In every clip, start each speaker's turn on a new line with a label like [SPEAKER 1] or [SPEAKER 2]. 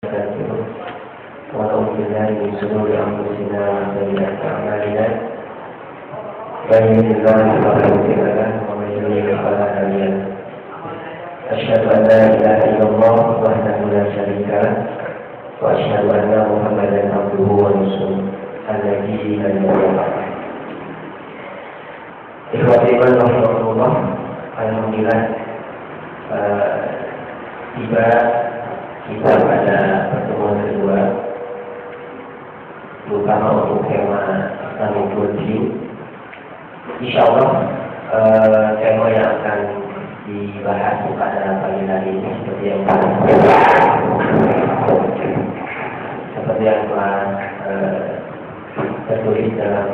[SPEAKER 1] ونعوذ بالله من شرور أنفسنا وسيئات أعمالنا من يهده الله فلا مضل له ومن يضلل فلا هادي له أشهد أن لا إله إلا الله وحده لا شريك له وأشهد أن محمدا عبده ورسوله الذي لا نبي بعده. Ikhwati rahimahullah, alhamdulillah tiba kita pada pertemuan kedua terutama untuk tema Islamic Worldview. Insyaallah tema yang akan dibahas pada pagi hari ini seperti yang telah tertulis dalam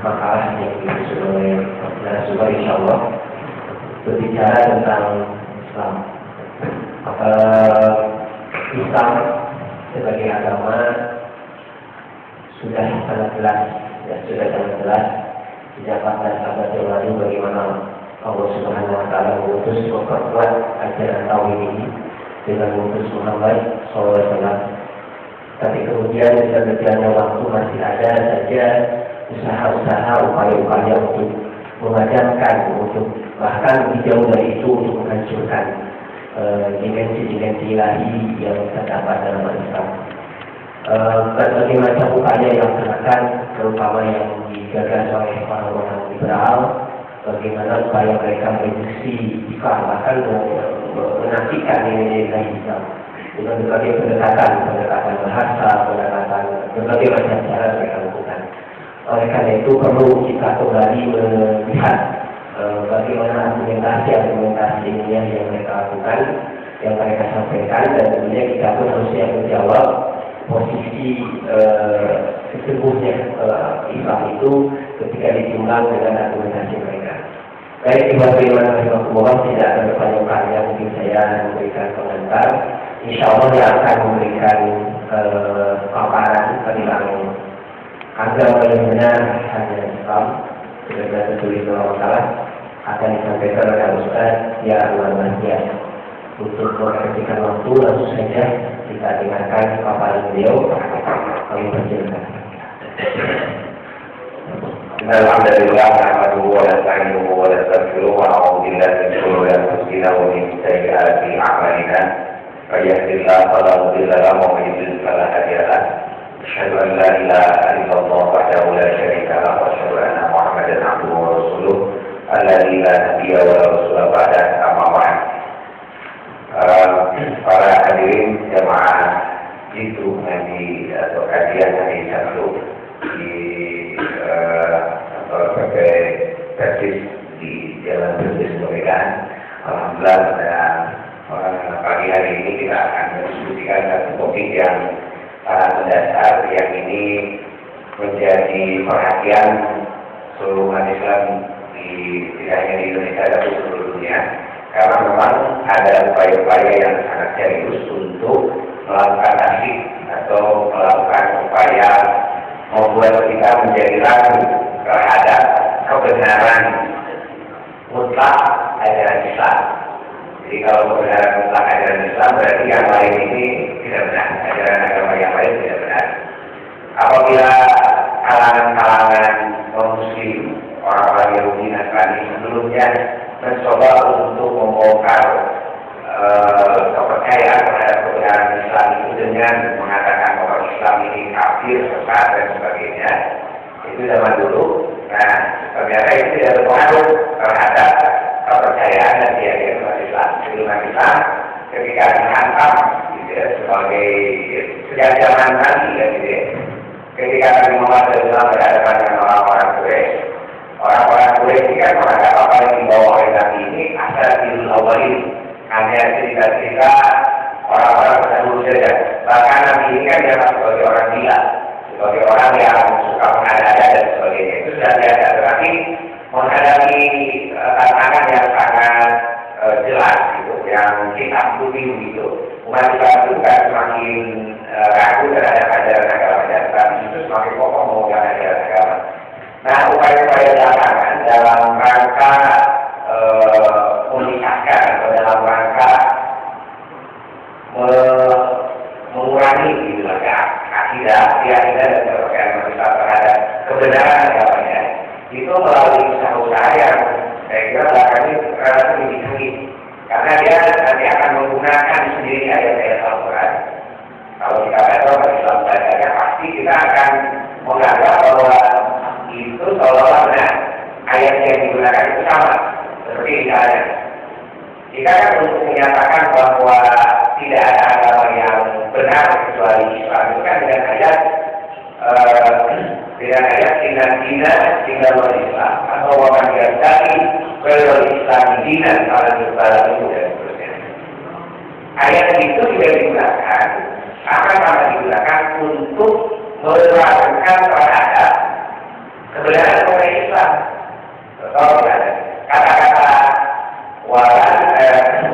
[SPEAKER 1] makalah yang disusun oleh narasumber, insyaallah berbicara tentang Islam. Islam sebagai agama sudah sangat jelas, sejak abad yang lalu bagaimana Allah Subhanahu Wa Taala mengutus memperkuat ajaran tauhid ini dengan mengutus Muhammad SAW. Tapi kemudian dengan berjalannya waktu masih ada saja usaha-usaha, upaya-upaya untuk memadamkan, untuk bahkan lebih jauh dari itu untuk menghancurkan dimensi-dimensi ilahi yang terdapat dalam Islam. Berbagai macam upaya yang dilakukan, terutama yang digagas oleh orang-orang liberal, bagaimana upaya mereka mereduksi Islam, bahkan menafikan nilai-nilai ilahi Islam dengan berbagai pendekatan bahasa, berbagai macam cara mereka lakukan. Oleh karena itu perlu kita kembali melihat bagaimana argumentasi ilmiah yang mereka lakukan, yang mereka sampaikan, dan kemudian kita pun harusnya menjawab posisi sesungguhnya Islam itu ketika ditimbang dengan argumentasi mereka. Baik, bagaimana Rasulullah tidak akan berpanjang-panjang, mungkin saya memberikan pengantar. Insyaallah yang akan memberikan paparan tentang agama yang benar hanya Islam, sudah tertulis dalam makalah, akan disampaikan oleh Ustaz Ya Anwar Bahtiar. Untuk memperhatikan waktu, langsung saja kita dengarkan paparan beliau. Kami persilakan.
[SPEAKER 2] Alhamdulillah, nahmaduhu wa nasta'inuhu wa nastaghfiruh wa na'udzu billahi min shururi anfusina wa min sayyi'ati a'malina. May yahdihillahu fala mudilla lahu wa may yudlil fala hadiya lahu. Asyhadu an la ilaha illallah wahdahu la syarika lahu wa asyhadu anna Muhammadan 'abduhu wa rasuluh alladzi la nabiyya wa la rasula ba'dahu, amma ba'd. Para hadirin jamaah itu nanti atau kajian hari Sabtu di sebagai tesis di Jalan Brebes Medan. Alhamdulillah pada pagi hari ini kita akan mendiskusikan satu topik yang sangat mendasar, yang ini menjadi perhatian seluruh umat Islam tidak hanya di Indonesia tapi seluruh dunia, karena memang ada upaya-upaya yang sangat serius untuk melakukan tasik atau melakukan upaya membuat kita menjadi ragu terhadap kebenaran mutlak ajaran Islam. Jadi kalau kebenaran mutlak ajaran Islam berarti yang lain ini tidak benar, ajaran agama yang lain tidak benar. Apabila kalangan-kalangan non-muslim, orang-orang Yahudi Nasrani sebelumnya mencoba untuk membongkar kepercayaan terhadap kebenaran Islam itu dengan mengatakan bahwa Islam ini kafir, sesat dan sebagainya, itu zaman dulu. Nah, ternyata itu tidak berpengaruh terhadap kepercayaan dan keyakinan umat Islam. Umat Islam ketika dihantam gitu ya, sebagai sejak zaman Nabi gitu ya, ketika Nabi Muhammad SAW berhadapan dengan orang-orang Quraisy, orang-orang Quraisy ini kan menganggap apa yang dibawa oleh Nabi ini asal dilul awalin, hanya cerita-cerita orang-orang terdahulu saja. Bahkan Nabi ini kan dianggap sebagai orang gila, sebagai orang yang suka mengada-ada dan sebagainya. Itu sudah biasa, tetapi menghadapi tantangan yang sangat jelas gitu, yang hitam putih begitu, umat Islam itu bukan semakin ragu terhadap ajaran agama, tapi itu semakin kokoh memegang ajaran agama. Nah, upaya-upaya belakangan dalam rangka memisahkan atau dalam rangka mengurangi kembali Islam itu kan dengan ayat tinggal Islam atau orang yang dari Islam dina kalau dibalas itu dan seterusnya. Ayat itu juga digunakan akan digunakan untuk melakukan terhadap kebenaran orang Islam. Contoh kata-kata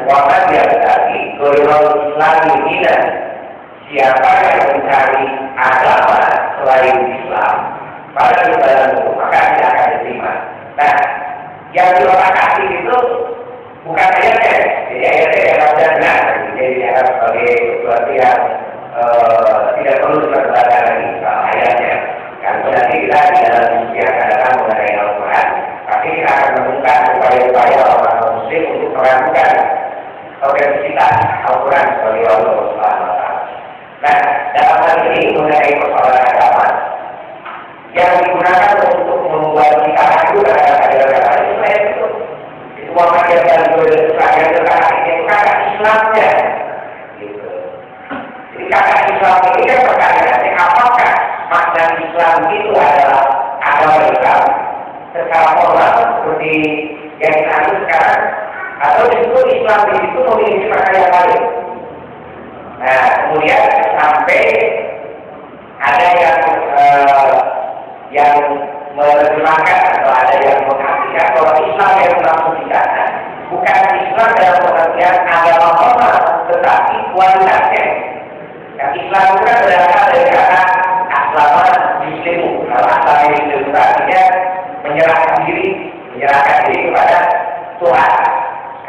[SPEAKER 2] waman yang tadi Islam dina, siapa yang mencari agama selain Islam pada dalam hukum maka tidak akan diterima. Nah, yang dilakukan itu bukan ayatnya, jadi ayatnya yang harus benar, jadi harus sebagai sesuatu yang tidak perlu diperdebatkan lagi soal ayatnya. Kan berarti kita di dalam yang akan datang mengenai Al-Quran, tapi kita akan menemukan upaya-upaya orang Muslim untuk melakukan autentisitas Al-Quran sebagai Allah Subhanahu Wa Taala. Nah, dalam hal ini mengenai persoalan agama yang digunakan untuk membuat kita ragu terhadap agama itu saya itu Muhammad yang terakhir itu kata Islamnya, gitu. Jadi kata Islam ini kan pertanyaannya apakah makna Islam itu adalah agama Islam secara formal seperti yang kita ambil sekarang, atau justru Islam itu memiliki makna yang lain. Nah, kemudian sampai ada yang menerjemahkan atau ada yang mengartikan bahwa Islam yang dimaksud di sana bukan Islam dalam pengertian agama formal, tetapi kualitasnya. Yang Islam itu kan berasal dari kata aslama muslimu. Kalau aslama muslimu itu artinya menyerahkan diri kepada Tuhan.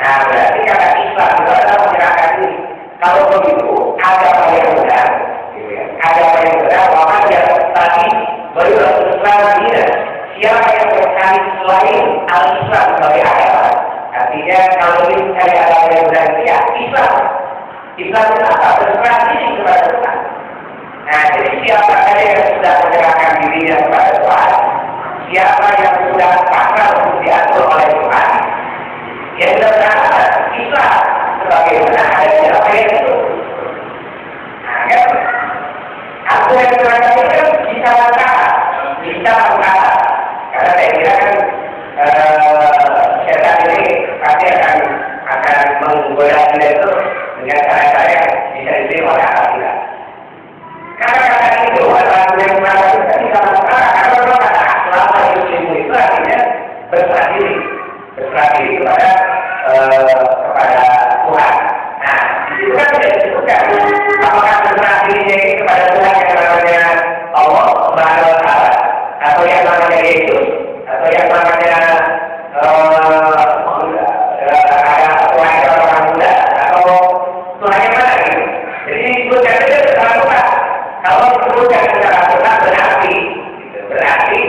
[SPEAKER 2] Nah, berarti kata Islam itu adalah menyerahkan diri. Kalau begitu, agama yang benar, gitu ya. Agama yang benar, maka yang tadi berilah Islam dina. Siapa yang mencari selain al-Islam sebagai agama? Artinya kalau ini mencari agama yang benar, ya Islam. Islam itu apa? Berserah diri kepada Tuhan. Nah, jadi siapa saja yang sudah menyerahkan dirinya kepada Tuhan, siapa yang sudah pasrah untuk diatur oleh Tuhan, yang sudah berangkat Islam sebagaimana ada di dalam ayat itu. Nah, kan? Aku yang berangkat itu kan bisa berkata. Karena saya kira kan setan ini pasti akan menggoda kita itu dengan cara-cara yang bisa diterima oleh akal kita. Kata-kata itu adalah yang mengatakan kita bisa berkata. Karena kata selama itu artinya berserah diri kepada Tuhan. Nah, itu kan tidak disebutkan apakah berserah dirinya ini kepada Tuhan yang namanya Allah Subhanahu Wa Taala, atau yang namanya Yesus, atau yang namanya Tuhan orang muda, atau Tuhan yang mana gitu. Jadi disebutkan itu secara Tuhan. Kalau disebutkan secara Tuhan berarti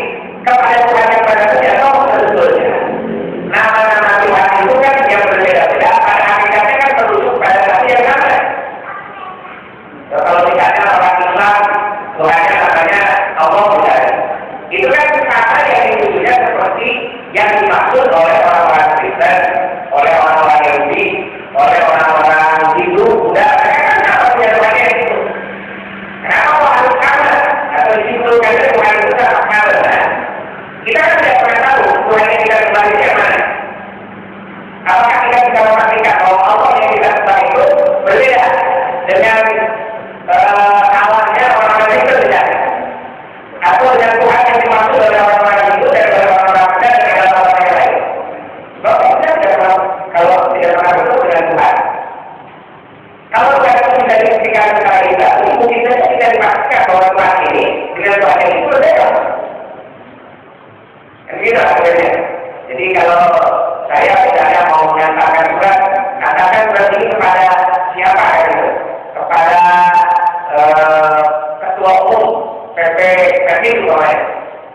[SPEAKER 2] kepada Tuhan yang pada sejauh sebetulnya nama-nama Tuhan itu kan yang berbeda-beda, pada hakikatnya kan merujuk pada satu yang sama. So, kalau misalnya orang Islam Tuhannya namanya Allah Buddha, itu kan kata yang ditujukan seperti yang dimaksud oleh orang-orang Kristen, oleh orang-orang Yahudi, oleh orang-orang Hindu, Buddha. Mereka kan apa dia Tuhannya itu? Kenapa kok harus sama? Atau disimpulkan Tuhan itu sama karena kita kan tidak pernah tahu Tuhan yang kita sembah itu yang mana. Apakah kita bisa memastikan bahwa Allah yang kita sembah itu berbeda dengan awalnya orang-orang itu tidak? Atau dengan Tuhan yang dimaksud oleh orang-orang itu dan orang-orang muda dengan orang-orang yang lain? Sebab kita tidak kalau tidak pernah bertemu dengan Tuhan. Kalau Tuhan itu tidak dibuktikan kepada kita, mungkin saja tidak dipastikan bahwa Tuhan ini dengan Tuhan yang itu berbeda. Gitu akhirnya. Jadi kalau saya misalnya mau menyatakan surat, katakan surat ini kepada siapa gitu? Kepada ketua umum PP itu namanya.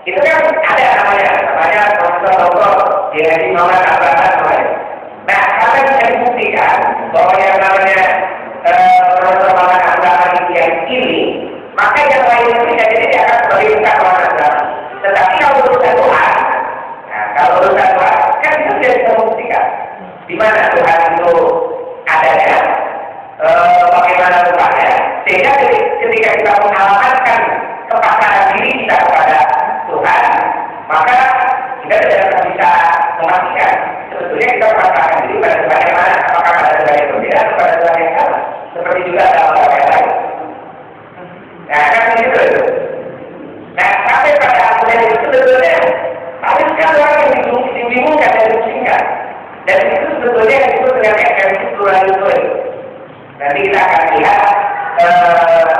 [SPEAKER 2] Itu kan ada namanya Profesor Dr. Jadi Muhammad Abraham namanya. Nah, kalau bisa dibuktikan bahwa yang namanya Profesor Muhammad Abraham ini, maka yang lain itu jadi tidak akan sebagai bukan Muhammad Abraham. Tetapi kalau urusan Tuhan, kalau urusan Tuhan kan itu tidak bisa membuktikan di mana Tuhan itu adanya, bagaimana Tuhannya. Sehingga ketika kita mengalamatkan kepasrahan diri kita kepada Tuhan, maka kita tidak akan bisa memastikan sebetulnya kita merasakan diri pada Tuhan yang mana, apakah pada Tuhan yang berbeda atau pada Tuhan yang sama, seperti juga dalam agama yang lain. Nah, kan begitu itu. Nah, sampai pada akhirnya itu sebetulnya banyak sekali orang yang dibingungkan dan dipusingkan. Dan itu sebetulnya yang disebut dengan esensi pluralisme. Nanti kita akan lihat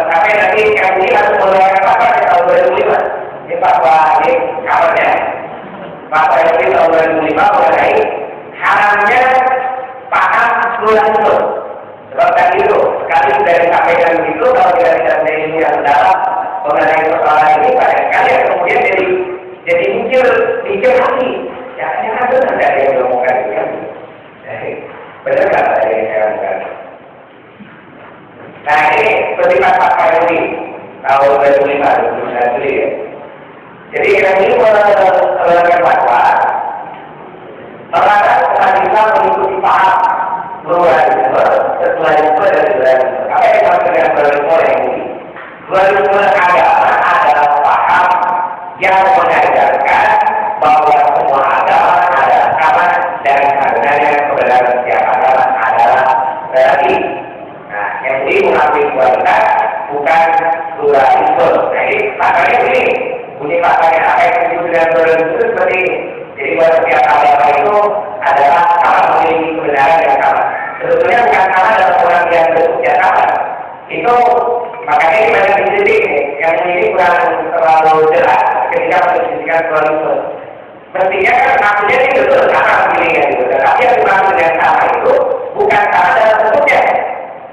[SPEAKER 2] sampai nanti kami harus mengeluarkan apa di tahun 2005. Ini fatwa ini kabarnya. Fatwa ini tahun 2005 mengenai haramnya paham pluralisme. Sebab tadi itu, sekali sudah disampaikan begitu, kalau kita tidak punya ilmu yang dalam mengenai persoalan ini, barangkali kemudian jadi mikir hati. Jangan benar ada yang ngomongkan itu kan? Benar nggak ada yang saya lakukan? Nah ini bersifat fatwa ini tahun 2005 ya. Jadi kami mengeluarkan fatwa melarang umat Islam mengikuti paham pluralisme, pluralisme dan pluralisme. Apa yang dimaksud dengan pluralisme yang ini? Pluralisme agama adalah paham yang mengajarkan bahwa semua agama adalah sama dan sebenarnya kebenaran setiap agama adalah relatif. Nah, yang ini mengakui kualitas bukan pluralisme. Nah, ini makanya ini bunyi makanya apa yang disebut dengan pluralisme seperti ini. Jadi bahwa setiap agama itu adalah sama memiliki kebenaran yang sama. Sebetulnya bukan sama dalam orang yang bentuknya sama. Itu makanya ini banyak dikritik yang ini kurang terlalu jelas ketika mendiskusikan pluralisme. Mestinya kan maksudnya ini betul sama begini gitu. Tetapi yang dimaksud dengan sama itu bukan sama dalam bentuknya,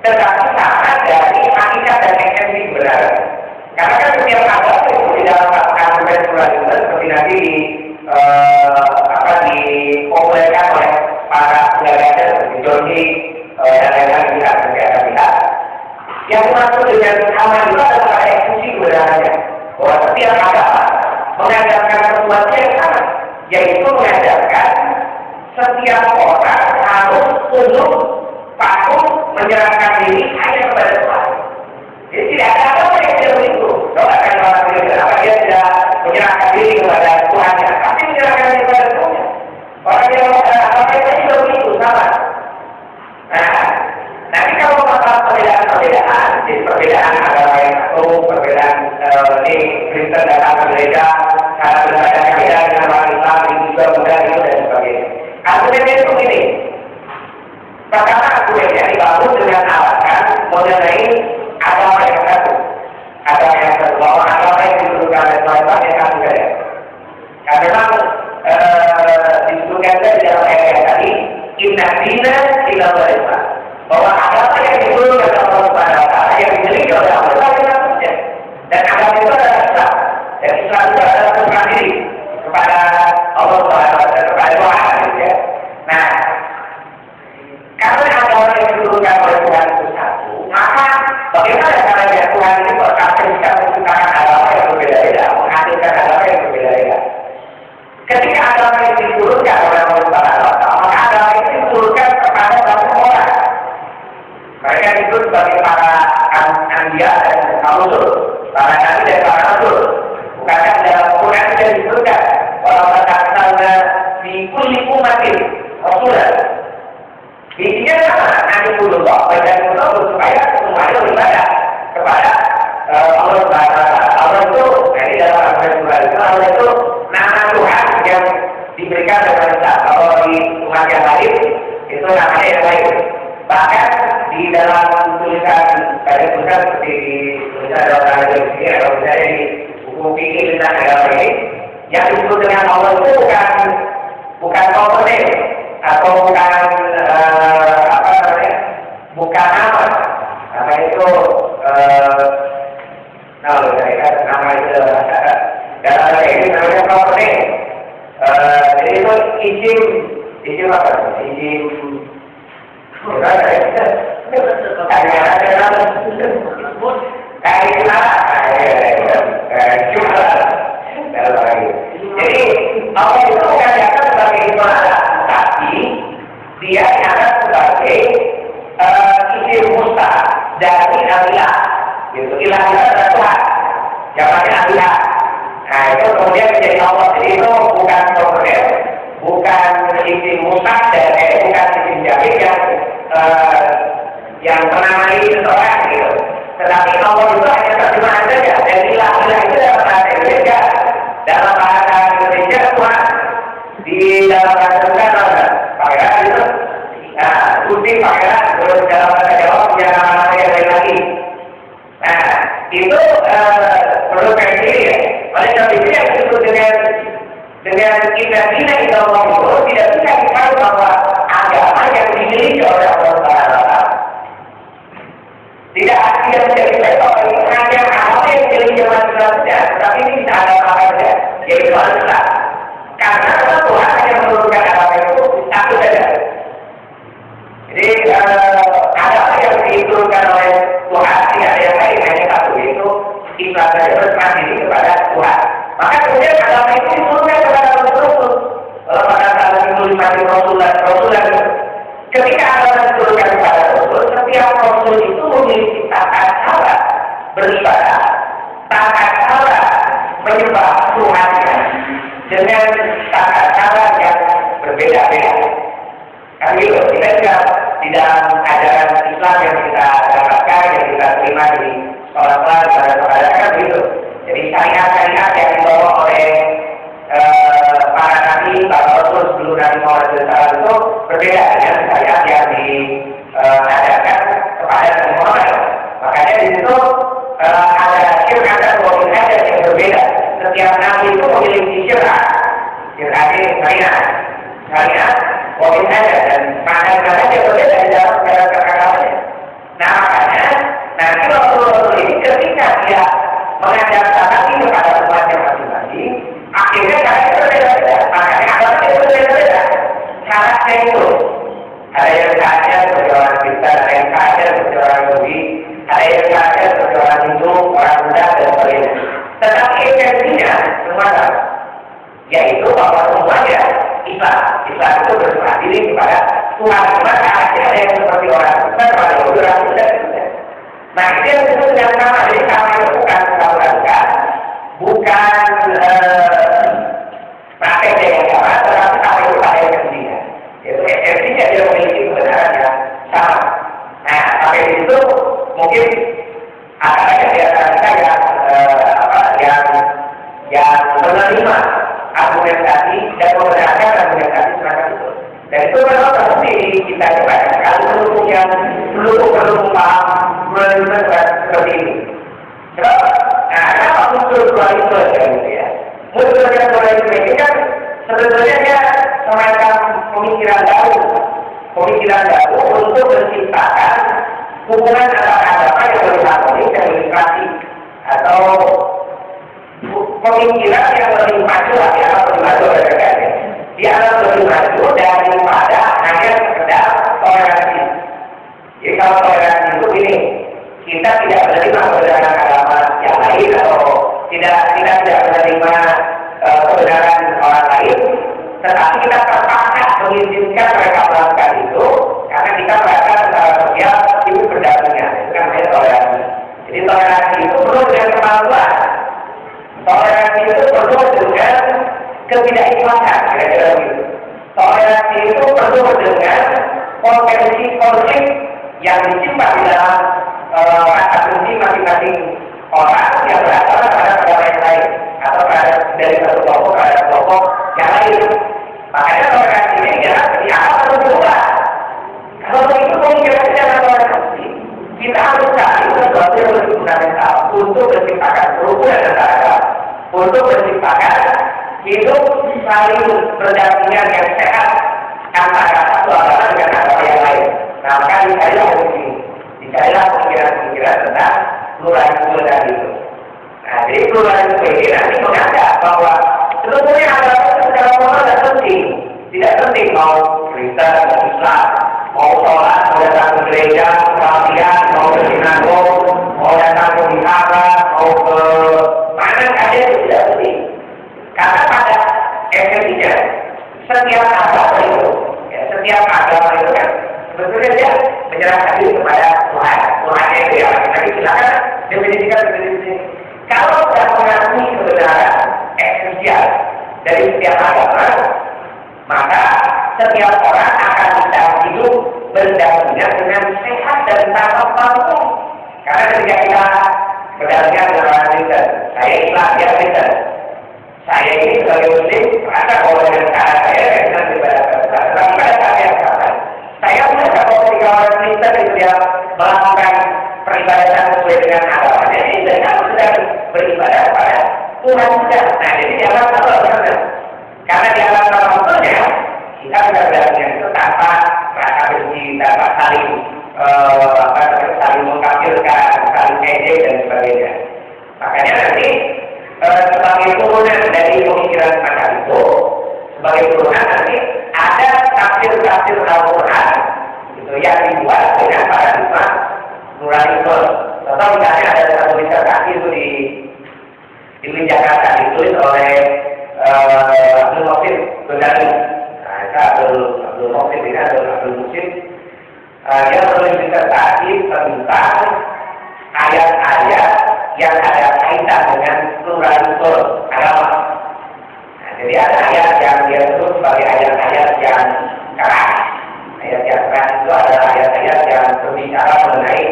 [SPEAKER 2] tetapi sama dari hakikat dan esensi kebenaran. Karena kan setiap agama itu di dalam kandungan pluralisme seperti nanti dipopulerkan oleh para pengajar seperti Jordi dan lain-lain pihak. Yang dimaksud dengan sama itu adalah esensi kebenarannya. Bahwa setiap agama mengajarkan sesuatu yang sama, yaitu mengajarkan setiap orang harus tunduk patuh menyerahkan diri hanya kepada Tuhan. Jadi tidak ada agama yang tidak begitu. Kalau akan orang kenapa dia tidak menyerahkan diri kepada Tuhannya, tapi menyerahkan diri kepada Tuhannya. Orang yang agama itu juga begitu sama. Nah, nanti kalau masalah perbedaan, jadi perbedaan agama yang satu, perbedaan ini Kristen datang ke gereja, cara beribadah beda dengan orang Islam, itu juga mudah itu dan sebagainya. Argumennya itu begini. Pertama argumennya dibangun dengan alasan mengenai agama yang satu. Agama yang satu, bahwa agama yang dituduhkan oleh Tuhan yang satu saja. Karena memang disebutkan di dalam ayat yang tadi, inna dina illa Islam. Bahwa agama yang dituduhkan oleh Allah Subhanahu wa Ta'ala yang dimiliki oleh Allah adalah satunya. Dan agama itu adalah Islam. Dan Islam itu adalah berserah diri kepada Allah Subhanahu wa Ta'ala, kepada Tuhan. Ya. Nah, karena agama yang dituduhkan oleh Tuhan itu satu, maka bagaimana caranya Tuhan itu bisa menciptakan agama yang berbeda-beda, menghasilkan agama yang berbeda-beda. Ketika agama yang diturunkan oleh Allah Subhanahu wa Ta'ala, maka agama itu diturunkan kepada satu orang. Mereka disebut sebagai para anbiya dan rasul, para nabi dan para rasul. Bukankah dalam Quran sudah disebutkan bahwa berkata di kulli ummatin rasulan. Intinya sama, nabi Rasulullah dan Rasul supaya semuanya beribadah kepada Allah Subhanahu wa Ta'ala. Allah itu, ini dalam Al-Quran Allah itu nama Tuhan yang diberikan kepada kita. Kalau di umat yang lain itu namanya yang lain. Bahkan di dalam tulisan seperti di tulisan dalam di sini atau misalnya di buku fikih tentang agama ini, yang disebut dengan Allah itu bukan komponen atau bukan bukan nama itu nama itu dalam hal ini namanya komponen. Jadi itu izin apa? Izin jadi Allah itu bukan nyata sebagai ibadah, tapi dia nyata sebagai isim mustaq dari ilah. Itu ilah kita adalah Tuhan. Jawabannya adalah, nah itu kemudian menjadi Allah. Jadi itu bukan program, bukan isim musak dan bukan isim jamil yang menamai seseorang gitu. Tetapi Allah itu hanya terjemahan saja. Dan ilah itu dalam bahasa Indonesia, dalam bahasa Indonesia Tuhan, di dalam bahasa Indonesia pangeran itu, nah Gusti pangeran, terus dalam bahasa Jawa punya nama yang lain lagi. Nah itu perlu kayak ya. Oleh sebab itu yang disebut dengan inna kita Allah itu tidak bisa dikatakan bahwa agama yang dimiliki oleh Allah Taala. Tidak menjadi level ini hanya agama yang dimiliki oleh Allah saja, tetapi ini bisa ada apa saja, yaitu Allah. Karena Tuhan hanya menurunkan agama itu satu saja. Jadi agama yang diturunkan oleh Tuhan tidak ada yang lain, hanya satu, yaitu Islam saja, berserah diri kepada Tuhan. Maka kemudian agama itu diturunkan kepada Rasul. Pada saat itu dipanggil Rasulullah. Ketika agama diturunkan kepada Rasul, setiap Rasul itu memiliki tata cara beribadah, tata cara menyembah Tuhannya dengan tata cara yang berbeda-beda. Kan gitu, kita juga di dalam ajaran Islam yang kita dapatkan, yang kita terima di sekolah-sekolah, kepada kan begitu. Jadi syariat-syariat yang dibawa oleh para nabi, para rasul sebelum Nabi Muhammad SAW itu berbeda dengan syariat yang diajarkan kepada Nabi Muhammad. Makanya di situ ada syariat dan adat yang berbeda. Setiap nabi itu memiliki syariat syariat adat dan makna-makna yang berbeda di dalam kata-katanya. Nah makanya nanti Rasul ini ketika dia mengajarkan nabi kepada umatnya masing-masing, akhirnya caranya berbeda-beda. Makanya agamanya berbeda-beda. Caranya itu ada yang saja seperti orang Kristen, ada yang saja seperti orang Yahudi, ada yang saja seperti orang Hindu, orang Buddha dan sebagainya. Tetapi esensinya semua sama, yaitu bahwa semuanya Islam itu berserah diri kepada Tuhan. Cuma caranya ada yang seperti orang Kristen, orang Yahudi, orang Buddha dan sebagainya. Nah itu yang disebut dengan sama. Jadi sama itu bukan kesalahan, bukan praktek yang sama, tetapi sama itu pada esensinya. Itu esensinya dia memiliki kebenaran yang sama. Nah sampai di situ mungkin ada banyak di antara kita yang menerima argumentasi dan membenarkan argumentasi semacam itu. Dan itu memang terbukti di kita ini banyak sekali pendukung yang pendukung paham seperti ini. Sebab, kenapa muncul dualisme gitu ya? Munculnya dualisme ini kan sebetulnya dia semacam pemikiran baru untuk menciptakan hubungan antara agama yang berharmonis dan demokrasi, atau pemikiran yang lebih maju lah, yang lebih maju dari dia akan lebih maju daripada hanya sekedar toleransi. Jadi kalau toleransi itu ini, kita tidak menerima kebenaran agama yang lain, atau tidak menerima kebenaran orang lain, tetapi kita terpaksa mengizinkan mereka melakukan itu karena kita merasa secara sosial itu berdampingan. Itu kan namanya toleransi. Jadi toleransi itu perlu dengan kemampuan. Toleransi itu perlu dengan ketidakikhlasan, kira-kira begitu. Toleransi itu perlu dengan potensi konflik yang disimpan di dalam rasa benci masing-masing orang yang berasal pada agama yang lain, atau dari satu kelompok pada kelompok yang lain. Makanya toleransi ini adalah apa perlu berubah. Kalau begitu pemikiran kita adalah toleransi. Kita harus cari sesuatu yang lebih fundamental untuk menciptakan kerukunan antara agama, untuk menciptakan hidup saling berdampingan yang sehat antara satu agama dengan agama yang lain. Nah, maka dicarilah pemikiran tentang pluralisme tadi itu. Nah, jadi pluralisme ini nanti menganggap bahwa sebetulnya agama secara moral tidak penting. Tidak penting mau Kristen, mau Islam, mau sholat, mau datang ke gereja, kebaktian, mau ke sinagog, mau datang ke wihara, mau ke mana saja itu tidak penting. Karena pada esensinya setiap agama itu kan sebetulnya dia menyerahkan diri kepada Tuhan. Tuhan itu ya, tapi silakan definisikan di sini. Kalau sudah mengakui kebenaran esensial dari setiap agama, maka setiap orang akan bisa hidup berdampingan dengan sehat dan tanpa panggung. Karena ketika kita berdampingan dengan orang Kristen, saya Islam, dia Kristen. Saya ini sebagai Muslim merasa bahwa dengan cara saya dengan ibadah besar, dalam ibadah saya yang sama. Saya merasa bahwa ketika orang Kristen itu dia melakukan peribadatan sesuai dengan agamanya, ini mereka sedang beribadah kepada Tuhan juga. Nah, jadi jangan salah benar. Karena di alam tertentunya kita bisa berdampingan itu tanpa rasa benci, tanpa saling saling mengkafirkan, saling ejek dan sebagainya. Makanya nanti sebagai turunan dari pemikiran semacam itu, sebagai turunan nanti ada tafsir-tafsir Al-Quran itu yang dibuat dengan paradigma pluralisme. Contoh misalnya ada satu disertasi itu di Jakarta ditulis oleh Abdul Muhsin Ghazali. Nah, itu Abdul Muhsin ini adalah Abdul Muhsin. Dia menulis disertasi tentang ayat-ayat yang ada kaitan dengan pluralisme agama. Nah, jadi ada ayat yang dia sebut sebagai ayat-ayat yang keras. Ayat yang keras itu adalah ayat-ayat yang berbicara mengenai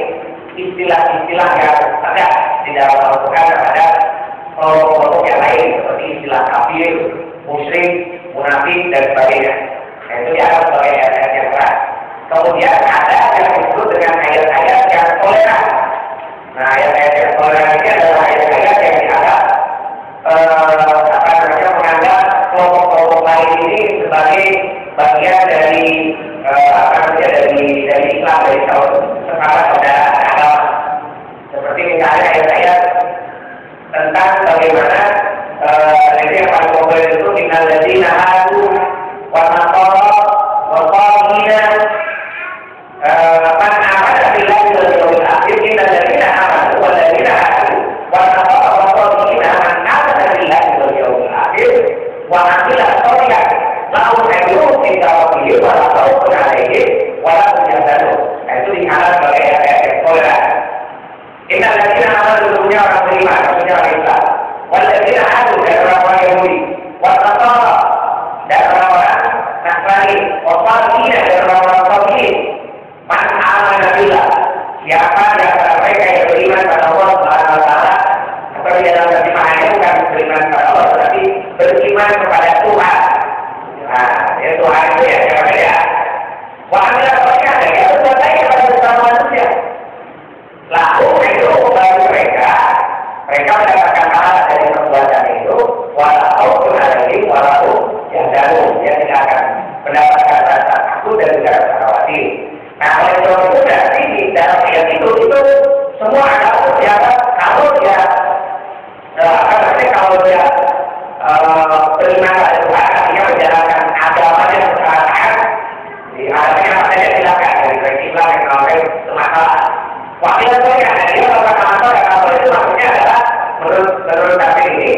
[SPEAKER 2] istilah-istilah yang ada di dalam Al-Quran terhadap kelompok yang lain seperti istilah kafir, musyrik, munafik dan sebagainya. Nah, itu dianggap sebagai ayat-ayat yang keras. Kemudian ada yang disebut dengan ayat-ayat yang toleran. Nah, ayat-ayat yang toleran ini adalah ayat-ayat yang dianggap menganggap kelompok-kelompok lain ini sebagai bagian dari dari Islam, dari sepakat saudara agama. Seperti misalnya ayat-ayat tentang bagaimana ini yang paling populer itu innal ladzina hadu wa nasara wa qawmina man amana billahi wal yawmil akhir innal ladzina amanu wal ladzina hadu wa nasara wa qawmina man amana billahi wal yawmil akhir wa amila shalihan lahu ajrun inda rabbihim wa la khawfun 'alaihim wa la hum yahzanun. Itu dianggap sebagai ayat yang toleran. Innal ladzina amanu dunya orang beriman, dunya orang Islam. Wal ladzina hadu dan orang-orang Yahudi, wal nasara dan orang-orang Nasrani, wa qawmina dan orang-orang Quraisy. Man amana billah, siapa di antara mereka yang beriman pada Allah Subhanahu wa taala, seperti dalam terjemahannya bukan beriman pada Allah, tetapi beriman kepada Tuhan. Nah, ya Tuhan itu ya yang beda. Wa amila shalihan, ya berbuat baik kepada sesama manusia. Lalu itu bagi mereka mendapatkan pahala dari perbuatan itu, walau berhari walau yang jauh, dia tidak akan mendapatkan rasa takut dan juga rasa khawatir. Nah, oleh sebab itu berarti di dalam ayat itu semua adalah siapa kalau dia beriman pada Tuhan, artinya menjalankan agamanya secara taat. Di agamanya apa saja silakan dari Islam yang sampai semasalah. Wakil itu yang ada dia kalau itu maksudnya adalah menurut kami ini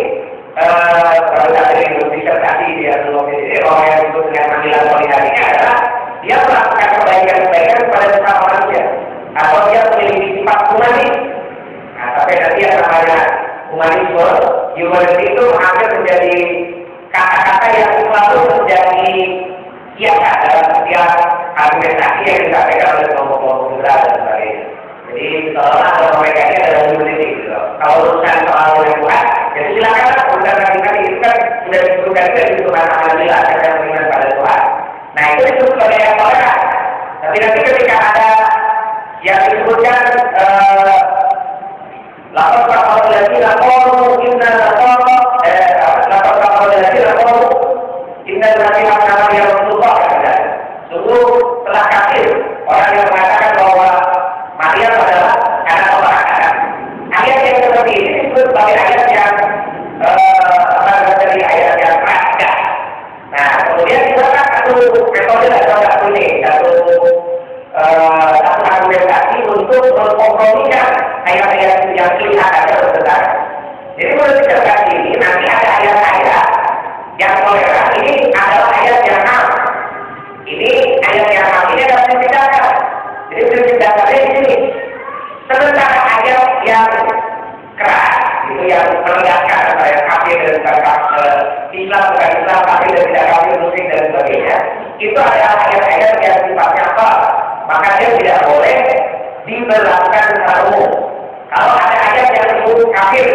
[SPEAKER 2] kalau kami ini disertasi dia belum ini orang yang disebut dengan panggilan solidaritasnya adalah dia melakukan kebaikan kepada sesama manusia atau dia memiliki sifat humanis. Nah, tapi nanti yang namanya humanisme, humanisme itu hampir menjadi kata-kata yang selalu menjadi kiasan dalam setiap argumentasi yang disampaikan oleh kelompok-kelompok liberal dan sebagainya. Jadi seolah kalau mereka ini adalah unity gitu loh. Kalau urusan soal Tuhan, ya silakan urusan radikal itu kan sudah disebutkan juga di Tuhan Alhamdulillah karena beriman pada Tuhan. Nah itu disebut sebagai yang toleran. Tapi nanti ketika ada yang disebutkan lapor kapal lagi lapor inna lapor lagi lapor inna lagi lapor yang berubah kan? Sungguh telah kafir orang yang mengatakan bahwa Maryam adalah anak orang Adam. Ayat yang seperti ini disebut sebagai ayat yang dari ayat yang praga. Nah, kemudian kita satu metode atau satu argumentasi untuk mengkompromikan ayat-ayat yang kelihatannya bertentangan. Jadi menurut disertasi ini nanti ada ayat-ayat yang toleran, ini adalah ayat yang ham. Ini ayat yang ham ini adalah prinsip dasar. Jadi prinsip dasarnya di sini. Sementara ayat yang keras merendahkan antara kafir dan Islam bukan Islam, kafir dan tidak kafir, muslim dan sebagainya, itu ada ayat-ayat yang sifatnya apa? Maka dia tidak boleh diberlakukan secara umum. Kalau ada ayat yang disebut kafir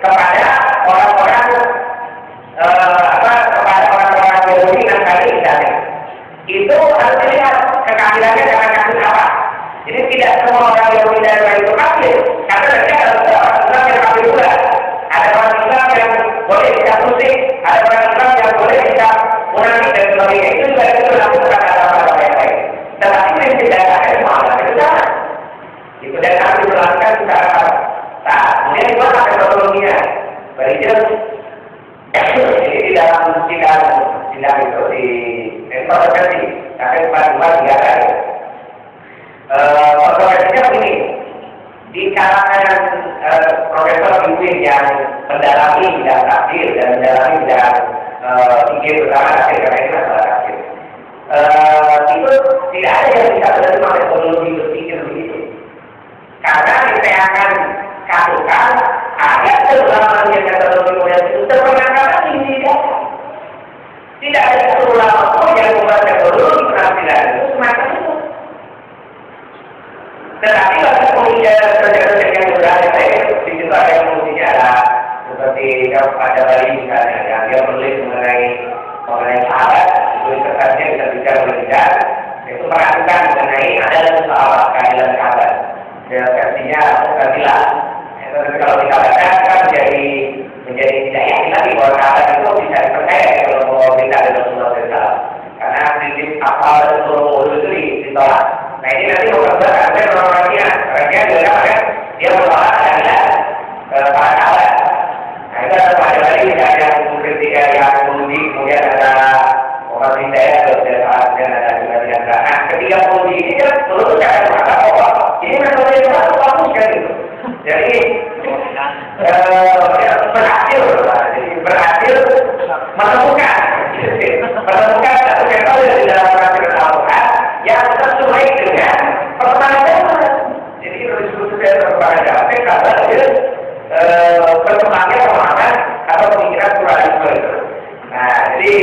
[SPEAKER 2] kepada orang-orang kepada orang-orang Yahudi dan kali misalnya, itu harus dilihat kekafirannya karena kafir apa. Jadi tidak semua orang Yahudi dan kali itu kafir, karena mereka ada orang Islam yang kafir juga. Ada orang Islam yang boleh bisa musik, ada orang Islam yang boleh bisa munafik dan sebagainya. Itu juga berlaku pada orang yang lain. Tetapi prinsip dasarnya malah itu sama. Itu dan harus diberlakukan secara tak. Kemudian itu ada metodologinya. Berarti di dalam sidang itu di kontroversi sampai 4-2-3 kali. Kontroversinya begini. Di kalangan profesor Biwin yang mendalami bidang tafsir dan mendalami bidang fikih terutama tafsir karena ini masalah tafsir. Itu tidak ada yang bisa menerima metodologi berpikir begitu. Karena kita akan katakan ada ulama yang metodologi model itu terpengaruh ini tidak ada satu ulama pun yang membuat metodologi penafsiran itu semacam itu. Tetapi ada kerja-kerja yang berada di situ ada yang mengujinya seperti pada Bali misalnya yang dia menulis mengenai sahabat, tulis kertasnya bisa bicara berbeda, itu meragukan mengenai ada sahabat keadilan sahabat. Ya, versinya keadilan. Tapi kalau kita baca kan menjadi tidak yakin lagi bahwa sahabat itu bisa dipercaya kalau mau berita dari Rasulullah SAW. Karena prinsip akal dan seluruh itu ditolak. Nah ini nanti benar-benar ada orang-orangnya, orangnya juga kan dia menolak keadilan para sahabat. Nah itu ada pada lagi misalnya ketika yang menguji, kemudian ada orang hidayah dan ada juga yang nah ketika menguji ini kan seluruh cara mengatakan bahwa ini metode yang bagus kan gitu. Jadi berhasil menemukan satu metode di dalam penafsiran Al-Quran yang sesuai dengan perkembangan. Jadi itu disebut sebagai perkembangan karena perkembangan pemahaman atau pemikiran pluralisme itu. Nah, jadi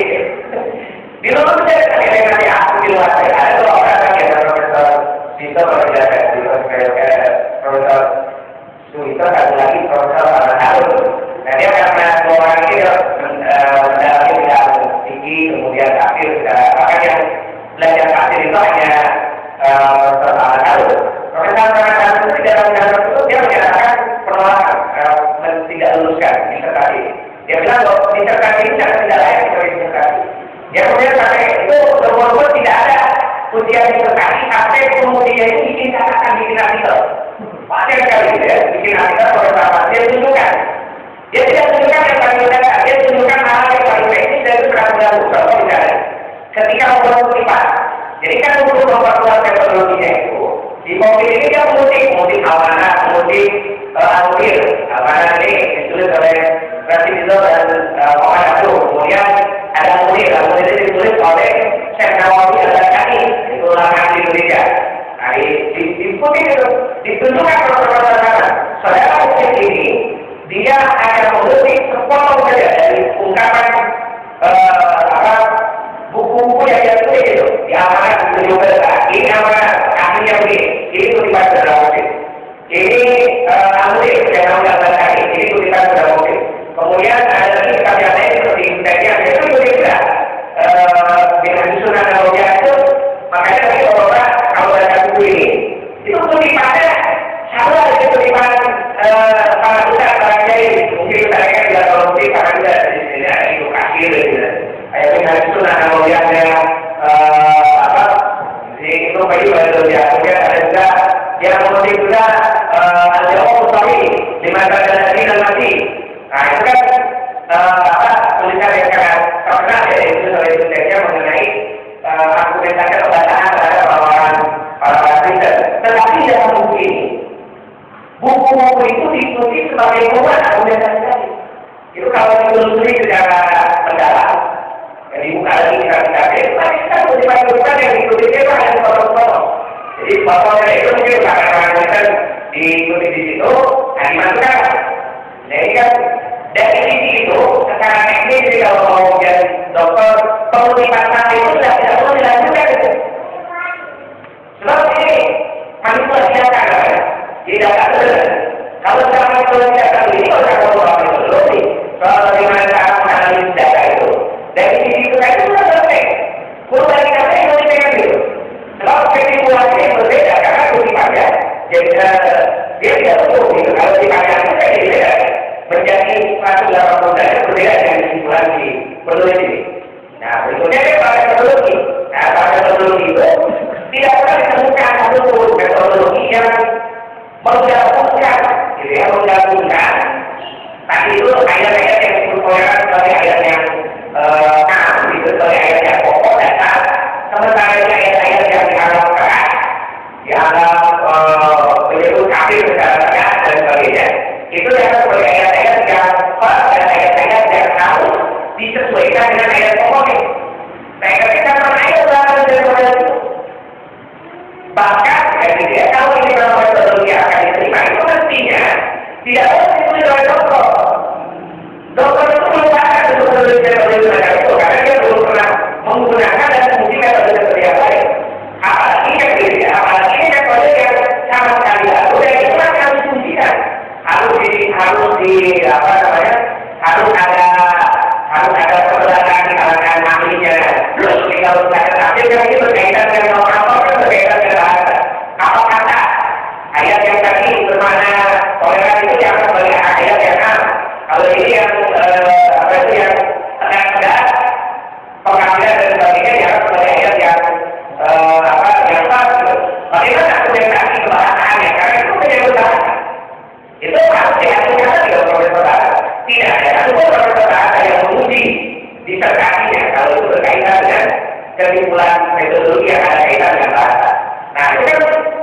[SPEAKER 2] di luar saya nanti aku di luar saya ada dua orang yang profesor Sito berjalan di profesor Suito satu lagi profesor Harun. Nah dia karena dua orang ini mendalami bidang tinggi kemudian tafsir bahkan yang belajar tafsir itu hanya profesor Harun. Profesor Harun itu dalam bidang tersebut dia menyatakan penolakan tidak luluskan disertasi. Dia bilang bahwa disertasi ini tidak layak sebagai disertasi. Dia kemudian pakai itu nomor tidak ada ujian disertasi sampai kemudian ini dinyatakan bikin artikel. Panjang sekali ya, bikin artikel bersama dia tunjukkan. Dia tidak tunjukkan yang paling mudah, dia tunjukkan hal yang paling teknis dari peraturan kalau misalnya ketika membuat kutipan. Jadi kan untuk memperkuat metodologinya itu di mobil ini dia mengutip amanah, mengutip al-Qir, amanah ini ditulis oleh Rasidillah dan Muhammad Abdul. Kemudian ada Munir ini ditulis oleh Syekh Nawawi Al-Kani, itu ulama di Indonesia. Nah, diikuti itu, ditunjukkan perkara-perkara. Saudara Syekh ini dia akan mengutip sepotong saja dari ungkapan buku-buku yang dia tulis itu. Di amanah itu juga ini amanah akhirnya begini, ini kutipan saudara Muslim. Ini Al-Munir yang Nawawi Al-Kani, ini kutipan saudara Muslim. Kemudian ada lagi kitab yang lain seperti kajian itu juga dengan susunan Nawawi itu, makanya tadi orang kalau baca buku ini itu kutipannya sama dengan kutipan para ustaz, para kiai. Mungkin kita lihat juga kalau mungkin karena juga di sini ada edukasi gitu. Kayak dengan susunan Nawawi yang itu bagi baru dia. Kemudian ada juga yang mengutip juga al-Jawab Utawi di masa dan mati. Nah itu kan tulisan yang sangat terkenal ya, itu tulisannya mengenai argumentasi kebataan terhadap para Kristen. Tetapi dalam buku ini, buku-buku itu diikuti sebagai ukuran argumentasi tadi. Itu kalau ditelusuri secara mendalam, yang dibuka lagi kita kita kutipan-kutipan yang diikuti itu hanya potong-potong. Jadi potongnya itu mungkin karena Kristen diikuti di situ, nah dimasukkan. Nah ini kan ini jadi kalau mau jadi dokter perlu dipasang itu tidak perlu dilanjutkan itu. Sebab ini manipulasi data, jadi data benar. Kalau sekarang manipulasi data ini kalau saya perlu metodologi, soal bagaimana cara menganalisis data itu, dari sisi itu saya sudah selesai. Perlu lagi data yang lebih pengen gitu. Sebab manipulasi yang berbeda karena kutipannya, jadi dia tidak perlu gitu. Kalau kutipannya itu saya jadi beda. Menjadi satu dalam modalnya berbeda dengan simulasi peneliti ini. Nah, berikutnya pada metodologi. Nah, pada metodologi itu tidak pernah ditemukan satu metodologi yang menggabungkan, gitu ya, menggabungkan. Tadi itu ayat-ayat yang diperbolehkan sebagai ayat yang gitu, sebagai ayat yang pokok dasar. Sementara ayat-ayat yang dianggap keras, dianggap menyebut kafir secara tegas dan sebagainya. Itu yang sebagai ayat-ayat yang dan ayat-ayat yang harus disesuaikan dengan ayat pokoknya. Nah, ketika ayat belakang dan model itu, bahkan kalau ini dalam metodologi akan diterima, itu mestinya tidak harus ditulis oleh dokter. Dokter itu melupakan metodologi itu karena dia belum pernah menggunakan dan menguji metode yang lain. Apalagi yang berbeda, apalagi metode yang sama sekali baru, dan itu akan difungsikan. Harus ada kebenaran di kalangan ahlinya. Terus kalau misalkan tafsir yang ini berkaitan dengan nomor berkaitan dengan apa kata ayat yang tadi bermakna toleransi itu yang sebagai ayat yang kalau ini yang yang tegas pengambilan dan sebagainya yang sebagai ayat yang yang pas. Bagaimana argumentasi kebahasaannya? Karena itu menyebut bahasa. Itu harus diaturkan lagi oleh profesor bahasa. Tidak ada satupun profesor bahasa yang menguji disertasinya kalau itu berkaitan dengan kesimpulan metodologi yang ada kaitan dengan bahasa. Nah, itu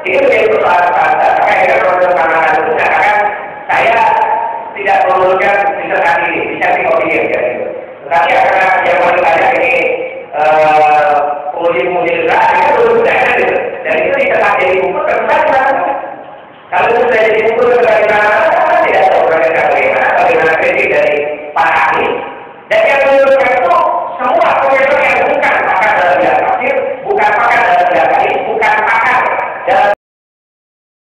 [SPEAKER 2] menjadi persoalan bahasa. Makanya profesor bahasa itu mengatakan saya tidak memerlukan disertasi ini, disserting opinion gitu. Tetapi karena yang paling banyak ini penguji-penguji besar itu belum sudah ada gitu. Dan itu disertasi jadi buku terbesar. Kalau itu sudah jadi buku